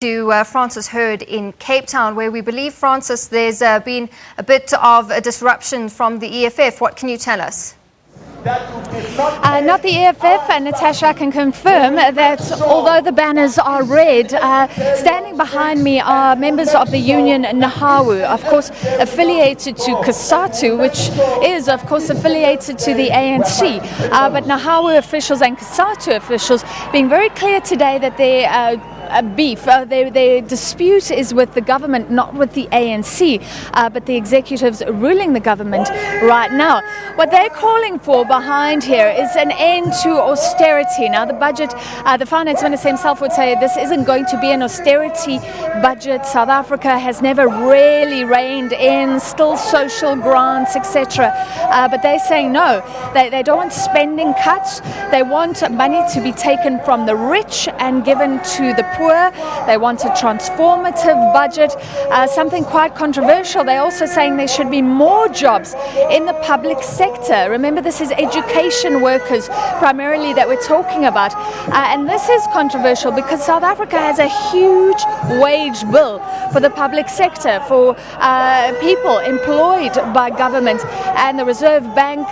To Francis Hurd in Cape Town, where we believe, Francis, there's been a bit of a disruption from the EFF. What can you tell us? Not the EFF, and Natasha, I can confirm that although the banners are red, standing behind me are members of the union Nahawu, of course affiliated to COSATU, which is of course affiliated to the ANC. But Nahawu officials and COSATU officials being very clear today that their dispute is with the government, not with the ANC, but the executives ruling the government right now. What they're calling for behind here is an end to austerity. Now, the budget, the finance minister himself would say this isn't going to be an austerity budget. South Africa has never really reined in, still social grants, etc. But they're saying no, they don't want spending cuts. They want money to be taken from the rich and given to the poor. They want a transformative budget, something quite controversial. They're also saying there should be more jobs in the public sector. Remember, this is education workers primarily that we're talking about. And this is controversial because South Africa has a huge wage bill for the public sector, for people employed by government. And the Reserve Bank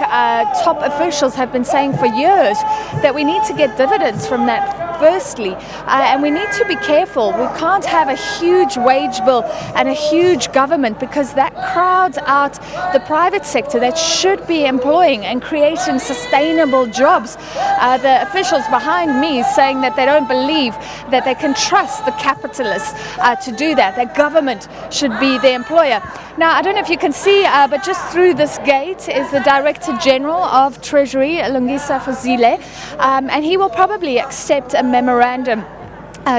top officials have been saying for years that we need to get dividends from that firstly. And we need to be careful. We can't have a huge wage bill and a huge government, because that crowds out the private sector that should be employing and creating sustainable jobs. The officials behind me saying that they don't believe that they can trust the capitalists to do that. That government should be the employer. Now, I don't know if you can see, but just through this gate is the Director General of Treasury, Lungisa Fuzile, and he will probably accept a memorandum.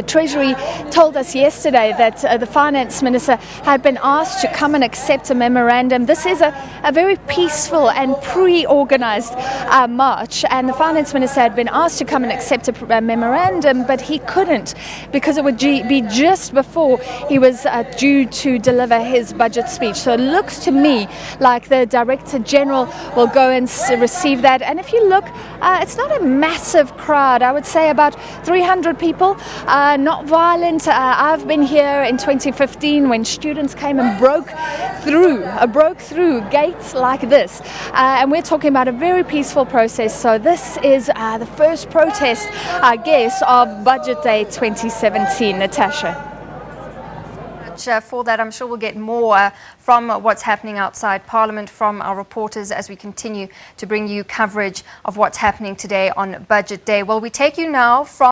Treasury told us yesterday that the Finance Minister had been asked to come and accept a memorandum. This is a very peaceful and pre-organized march, and the Finance Minister had been asked to come and accept a memorandum, but he couldn't because it would be just before he was due to deliver his budget speech. So it looks to me like the Director General will go and receive that. And if you look, it's not a massive crowd. I would say about 300 people. Not violent. I've been here in 2015 when students came and broke through gates like this, and we're talking about a very peaceful process. So this is the first protest, I guess, of Budget Day 2017. Natasha. For that, I'm sure we'll get more from what's happening outside Parliament from our reporters as we continue to bring you coverage of what's happening today on Budget Day. Well, we take you now from